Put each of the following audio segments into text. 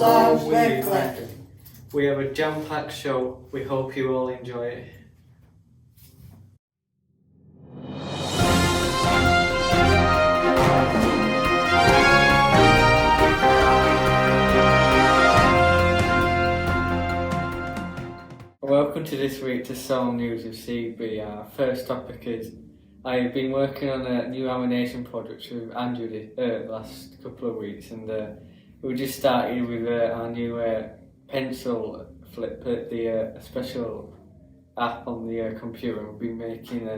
SORM WEEKLY. We have a jam-packed show. We hope you all enjoy it. Welcome to this week to SORM News with CB. Our first topic is I have been working on a new animation project with Andrew the last couple of weeks, and we just started with our new pencil flip, the special app on the computer. We've been making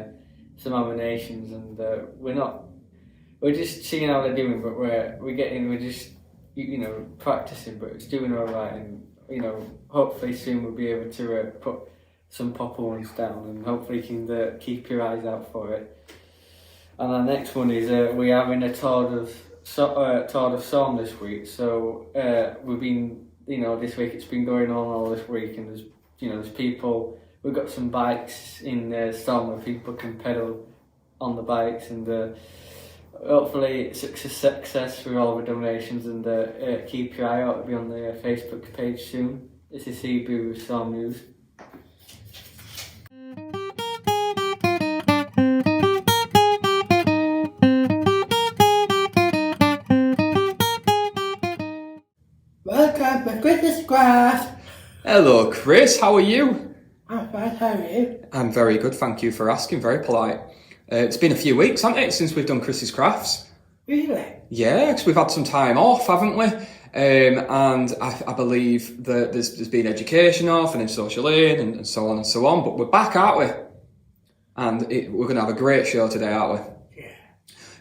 some animations, and we're just seeing how they're doing, but we're just practicing, but it's doing all right, and hopefully soon we'll be able to put some proper ones down, and hopefully you can keep your eyes out for it. And our next one is we're having a tour of SORM this week. So we've been, this week it's been going on all this week, and there's people. We've got some bikes in SORM where people can pedal on the bikes, and hopefully it's a success with all the donations. And keep your eye out. It'll be on the Facebook page soon. This is CB with SORM News. Welcome to Chris's class. Hello Chris, how are you? I'm fine, how are you? I'm very good, thank you for asking, very polite. It's been a few weeks, hasn't it, since we've done Chris's crafts? Really? Yeah, because we've had some time off, haven't we? And I believe that there's been education off and then social aid and so on and so on, but we're back, aren't we? And we're going to have a great show today, aren't we? Yeah.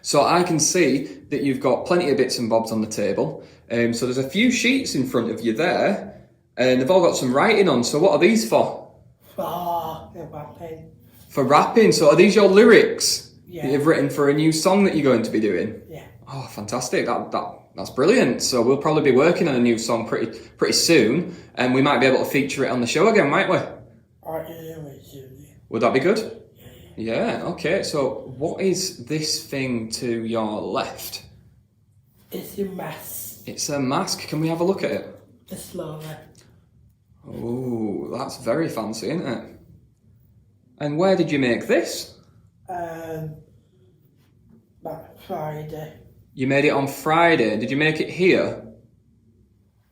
So I can see that you've got plenty of bits and bobs on the table. So there's a few sheets in front of you there, and they've all got some writing on. So what are these for? For the rapping. For rapping. So are these your lyrics Yeah. that you've written for a new song that you're going to be doing? Yeah. Oh, fantastic! That's brilliant. So we'll probably be working on a new song pretty soon, and we might be able to feature it on the show again, might we? Would that be good? Yeah. Okay. So what is this thing to your left? It's a mess. It's a mask. Can we have a look at it? It's slowly. Oh, that's very fancy, isn't it? And where did you make this? About Friday. You made it on Friday. Did you make it here?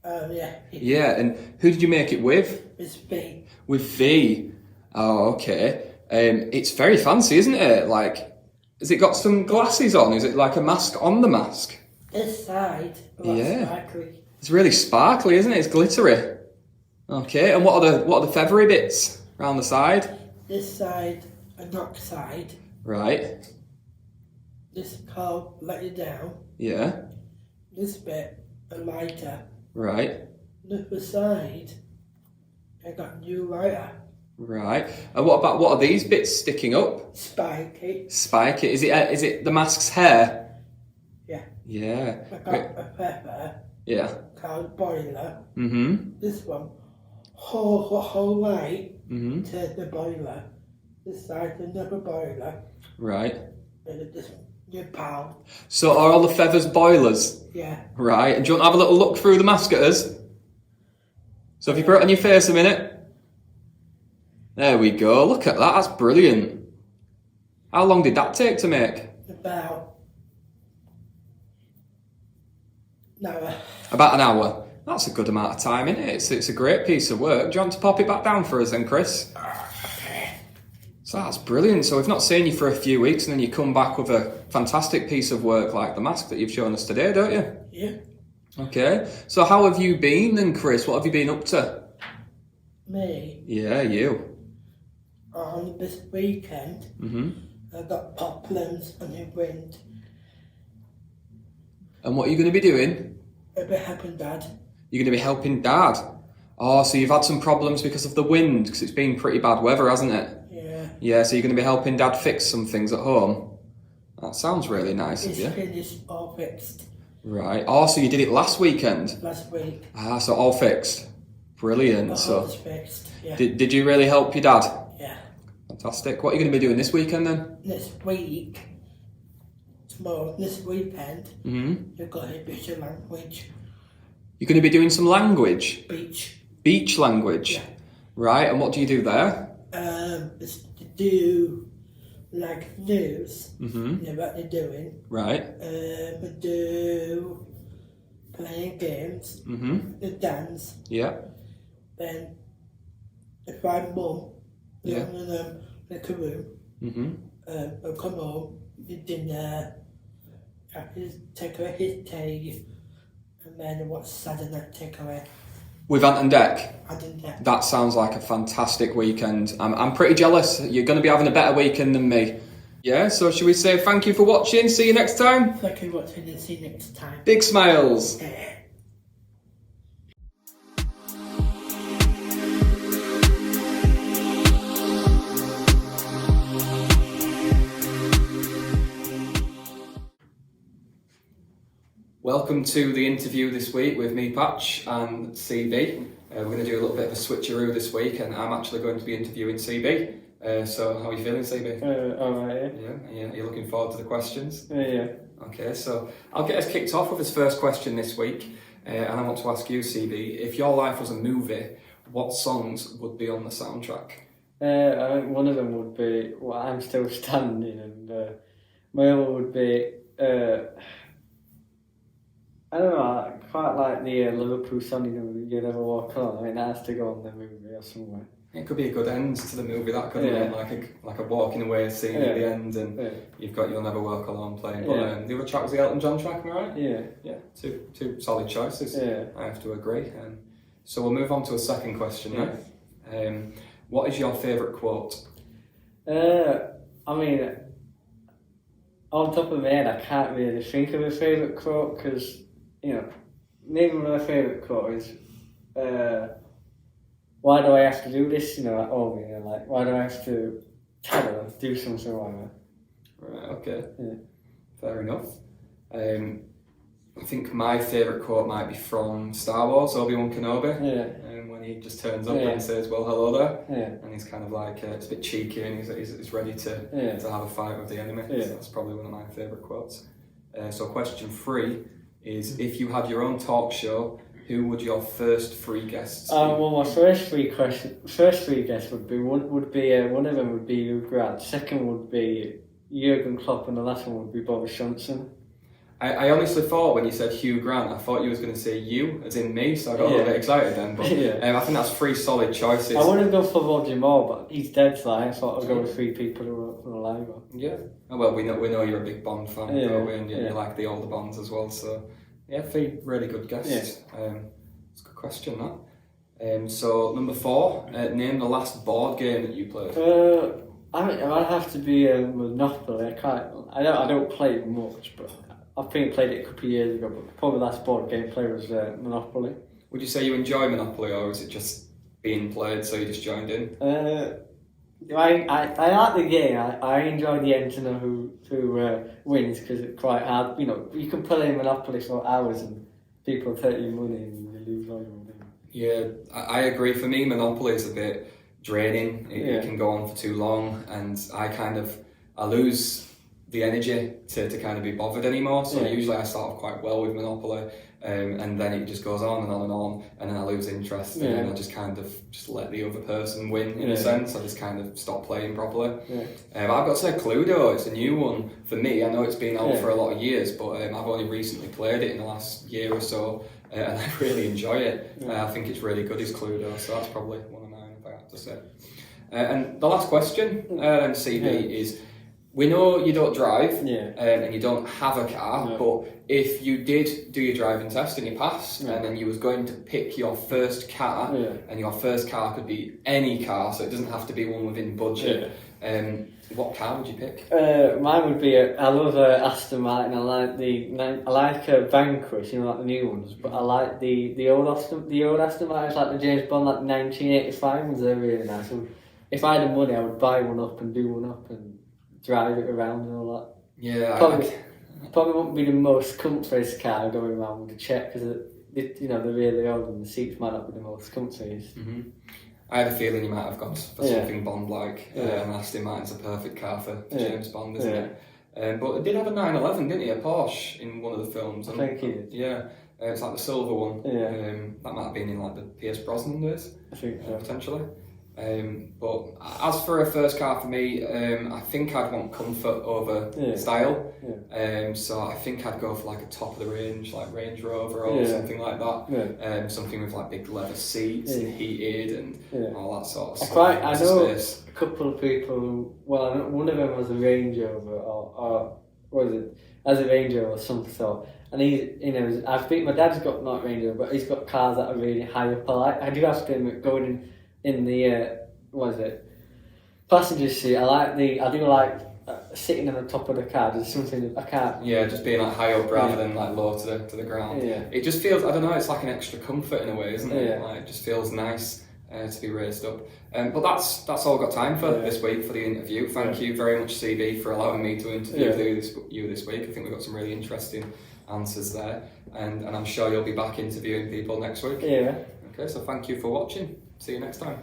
Yeah. Yeah, and who did you make it with? It's B. With V. Oh, okay. It's very fancy, isn't it? Like, has it got some glasses on? Is it like a mask on the mask? This side. Yeah. Sparkly. It's really sparkly, isn't it? It's glittery. Okay, and what are the feathery bits around the side? This side, a knock side. Right. This called let you down. Yeah. This bit, a lighter. Right. The other side, I got new lighter. Right. And what are these bits sticking up? Spiky. Spiky. Is it the mask's hair? Yeah. Yeah. I got a pepper. Yeah. Called boiler. Mm-hmm. This one, whole light Mm-hmm. to the boiler. This side, another boiler. Right. And this new pal. So are all the feathers boilers? Yeah. Right. And do you want to have a little look through the mask at us? So if you put it on your face a minute. There we go. Look at that. That's brilliant. How long did that take to make? About an hour. That's a good amount of time, isn't it? It's a great piece of work. Do you want to pop it back down for us then, Chris? So that's brilliant. So we've not seen you for a few weeks, and then you come back with a fantastic piece of work like the mask that you've shown us today, don't you? Yeah. Okay. So how have you been then, Chris? What have you been up to? Me, Yeah, you. on this weekend, Mm-hmm. I got problems on the wind. And what are you going to be doing? I'll be helping Dad. You're going to be helping Dad. Oh, so you've had some problems because of the wind, because it's been pretty bad weather, hasn't it? Yeah. Yeah, so you're going to be helping Dad fix some things at home. That sounds really nice of It's you. finished, all fixed. Right. Oh, so you did it last weekend? Last week. Ah, so all fixed. Brilliant. The So hole's fixed. Yeah. did you really help your dad? Yeah. Fantastic. What are you going to be doing this weekend then? Next week, tomorrow, this weekend, Mm-hmm. you've got a bit of language. You're going to be doing some language? Beach language? Yeah. Right, and what do you do there? It's to do like news, Mm-hmm. you know what they're doing. Right. We do playing games, Mm-hmm. the dance, Yeah. then if I'm mum, Yeah. in like a room, Mm-hmm. I'll come home, do dinner, take away his tea, and then what's Saturday night take away. With Ant and Deck? I did that. That sounds like a fantastic weekend. I'm pretty jealous. You're going to be having a better weekend than me. Yeah, so should we say thank you for watching? See you next time? Thank you for watching and see you next time. Big smiles. Welcome to the interview this week with me, Patch, and CB. We're going to do a little bit of a switcheroo this week, and I'm actually going to be interviewing CB. So, how are you feeling, CB? Alright, Yeah. Are you looking forward to the questions? yeah. Okay, so I'll get us kicked off with his first question this week, and I want to ask you, CB, if your life was a movie, what songs would be on the soundtrack? I think one of them would be I'm Still Standing, and my other would be I don't know, I quite like the Liverpool song, You Never Walk Alone. I mean, that has to go on the movie or somewhere. It could be a good end to the movie, that couldn't it? Like a walking away scene at the end, and you've got You'll Never Walk Alone playing. But the other track was the Elton John track, am I right? Yeah, two solid choices. Yeah. I have to agree. So we'll move on to a second question now. What is your favourite quote? I mean, on top of my head, I can't really think of a favourite quote because, maybe my favourite quote is, why do I have to do this? At home, why do I have to do something like that? Right, okay. Yeah. Fair enough. I think my favourite quote might be from Star Wars, Obi-Wan Kenobi. Yeah. When he just turns up and says, well, hello there. Yeah. And he's kind of like, it's a bit cheeky and he's ready to have a fight with the enemy. Yeah. So that's probably one of my favourite quotes. So question 3 is, if you had your own talk show, who would your first 3 guests be? Well, my first three guests would be one of them would be Hugh Grant, second would be Jurgen Klopp, and the last one would be Boris Johnson. I honestly thought when you said Hugh Grant, I thought you was going to say you, as in me, so I got a little bit excited then. But I think that's 3 solid choices. I would have gone for Roger Moore, but he's dead, so I thought I'd go with 3 people who are alive. Yeah. Well, we know you're a big Bond fan, don't we? And you like the older Bonds as well. So, 3 really good guests. Yeah. It's a good question, that. So, number 4, name the last board game that you played. I mean, I'd have to be Monopoly. I don't play it much, but I think I played it a couple of years ago. But probably the last board game play was Monopoly. Would you say you enjoy Monopoly, or is it just being played, so you just joined in? I like the game. I enjoy the end to know who wins, because it's quite hard. You can play Monopoly for hours and people take your money and you lose all your money. Yeah, I agree. For me, Monopoly is a bit draining. It can go on for too long, and I lose the energy to kind of be bothered anymore. So usually I start off quite well with Monopoly, and then it just goes on and on and on, and then I lose interest, and then I just kind of let the other person win in a sense. I just kind of stop playing properly. I've got to say Cluedo, it's a new one for me. I know it's been out for a lot of years, but I've only recently played it in the last year or so, and I really enjoy it. I think it's really good, is Cluedo, so that's probably one of mine, if I have to say. And the last question, CB, is, we know you don't drive and you don't have a car, but if you did do your driving test and you passed, and then you was going to pick your first car, and your first car could be any car, so it doesn't have to be one within budget, what car would you pick? Mine would be I love Aston Martin. I like Vanquish, like the new ones, but I like the old Aston Martins, like the James Bond, like the 1985 ones. They're really nice. And if I had the money, I would buy one up and do one up and drive it around and all that. Yeah, probably wouldn't be the most comfiest car going around with the check, because they're really old and the seats might not be the most comfiest. Mm-hmm. I had a feeling you might have gone for something Bond-like, and Aston Martin's a perfect car for James Bond, isn't it? But it did have a 911, didn't he? A Porsche in one of the films. I think he did. Yeah. It's like the silver one. Yeah. That might have been in like the Pierce Brosnan days, I think so. potentially. But as for a first car for me, I think I'd want comfort over style. Yeah. So I think I'd go for like a top of the range, like Range Rover or something like that. Yeah. Something with like big leather seats and heated and all that sort of stuff. I know a couple of people who, well, one of them was a Range Rover or what was it? As a Range Rover or some sort. And my dad's got not Range Rover, but he's got cars that are really high up. I do ask him going in the passenger seat. I do like sitting on the top of the car. There's something I can't. Yeah, just being like high up rather than like low to the ground. Yeah. It just feels, I don't know, it's like an extra comfort in a way, isn't it? Yeah. Like it just feels nice to be raised up. But that's all I've got time for this week for the interview. Thank you very much, CB, for allowing me to interview you this week. I think we've got some really interesting answers there, and I'm sure you'll be back interviewing people next week. Yeah. Okay, so thank you for watching. See you next time.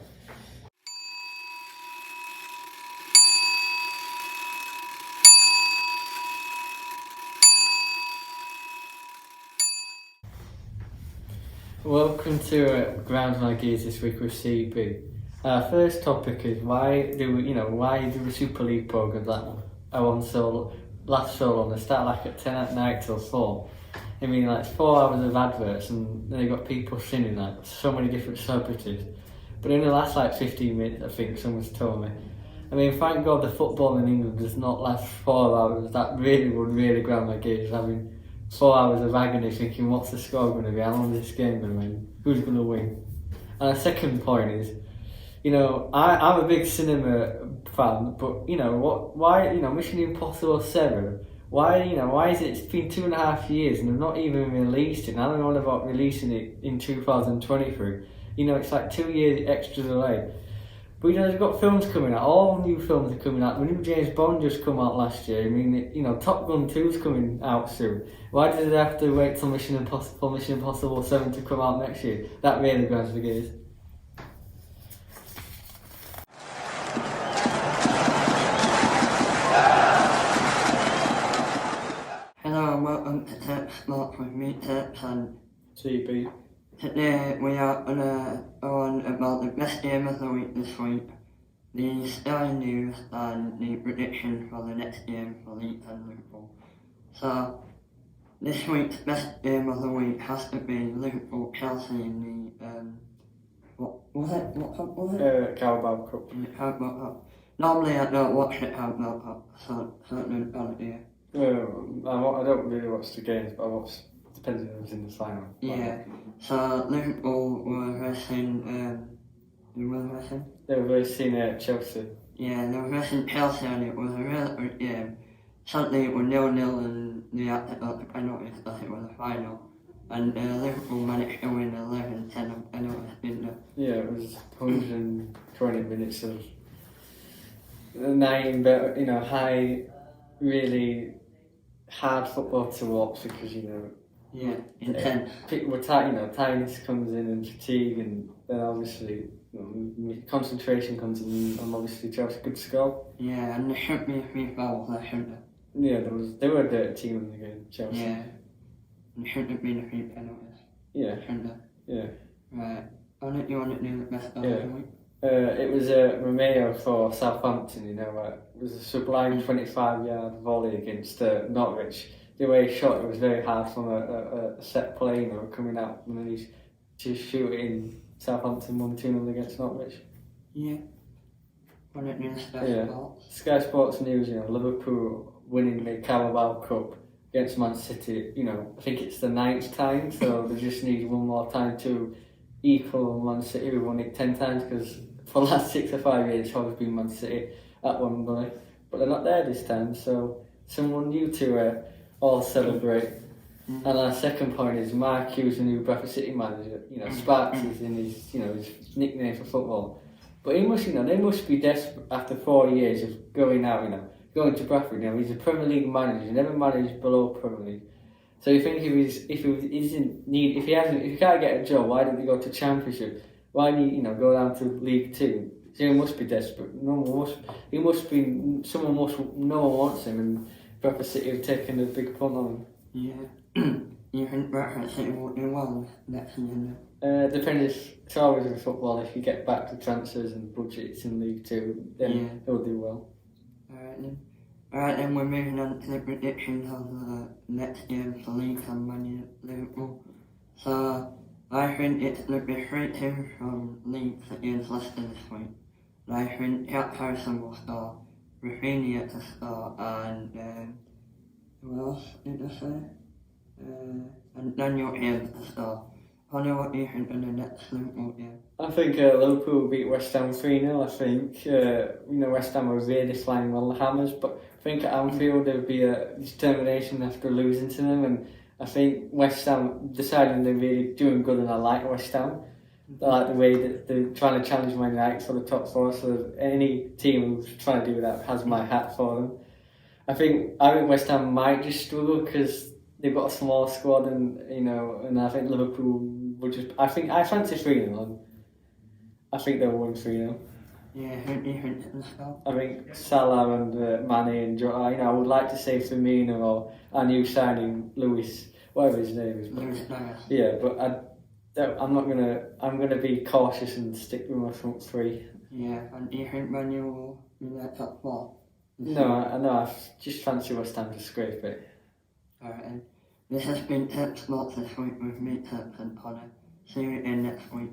Welcome to Grounds My Gears this week with CB. Our first topic is why do the Super League programs that are on last so long? They start like at 10 at night till 4. I mean, like it's 4 hours of adverts, and they got people singing like so many different celebrities. But in the last like 15 minutes, I think someone's told me. I mean, thank God the football in England does not last 4 hours. That really would grind my gears. Having 4 hours of agony thinking, what's the score going to be? How long is this game going to win? Who's going to win? And the second point is, I'm a big cinema fan, but why Mission Impossible 7? Why is it's been 2.5 years and they've not even released it? Now they're on about releasing it in 2023. It's like 2 years extra delay. But they've got films coming out. All new films are coming out. The new James Bond just come out last year. I mean, Top Gun 2's coming out soon. Why did they have to wait till Mission Impossible 7 to come out next year? That really grinds the gears. Hello and welcome to Tech Smart with me, Tech, and CB. today we are on about the best game of the week this week, the Sky News and the prediction for the next game for Leeds and Liverpool. So, this week's best game of the week has to be Liverpool-Chelsea in the, what cup was it? Carabao Cup. Carabao Cup. Normally I don't watch the Carabao Cup, so I don't know about it here. I don't really watch the games, but I watch, depends if it was in the final. Yeah, so Liverpool were versing, who were versing? They were versing Chelsea. Yeah, they were versing Chelsea and it was a really good game. Sadly it was 0-0 and they had to go to penalties because it was a final. And Liverpool managed to win 11-10 on penalties, didn't they? Yeah, it was 120 minutes of high, really hard football to watch because yeah, intense. People were tiredness comes in and fatigue, and then obviously concentration comes in, and obviously Chelsea could score. Yeah, and there shouldn't be a few fouls there, shouldn't there? Yeah, they were a dirty team in the game, Chelsea. Yeah, and there shouldn't have been a few penalties. Yeah. Shouldn't there? Yeah. Right, you want to do the best of the week? It was Romeo for Southampton, it was a sublime 25-yard volley against Norwich. The way he shot, it was very hard from a set play, coming out, and then he's just shooting. Southampton 1-2 against Norwich. Yeah. Want to do the Sky Sports? Sky Sports News, Liverpool winning the Carabao Cup against Man City, I think it's the 9th time, so they just need one more time to equal Man City, who won it 10 times, because for the last 6 or 5 years it's always been Man City at Wembley, but they're not there this time, so someone new to all celebrate. And our second point is Mark Hughes, the new Bradford City manager. Sparks is in his nickname for football, but he must, they must be desperate after 4 years of going out, going to Bradford. He's a Premier League manager, he never managed below Premier League. So you think if he can't get a job, why didn't he go to Championship? Why didn't he go down to League 2? So he must be desperate. No one wants him, and Bradford City have taken a big punt on him. Yeah. you think Bradford City will do well next season? Depends. It's always in football. If you get back to transfers and budgets in League Two, then he'll do well. Alright then, we're moving on to the predictions of the next game for League and Man U Liverpool. So, I think it's going to be 3-2 from Leeds against Leicester this week. And I think Jack Harrison will score, Rafinha to score, and who else did I say? And Daniel James to score. Honey, what do you think of the next Liverpool game? I think Liverpool will beat West Ham 3-0. I think West Ham are really flying on the hammers, but I think at Anfield there will be a determination after losing to them, and I think West Ham deciding they're really doing good, and I like West Ham. I like the way that they're trying to challenge Man United for the top four, so any team who's trying to do that has my hat for them. I think West Ham might just struggle because they've got a small squad, and I think Liverpool will just. I fancy 3-0. I think they'll win 3-0. Yeah, who do you think is going to score? I think Salah and Mane and Jota. I would like to say Firmino or our new signing Lewis, whatever his name is. Lewis Diaz. Yeah, but I'm not gonna. I'm gonna be cautious and stick with my front three. Yeah, and do you think Man U will be their top four? No, I just fancy West Ham to scrape it. Alright, and this has been Tech Sports this week with me, Tech and Connor. See you again next week.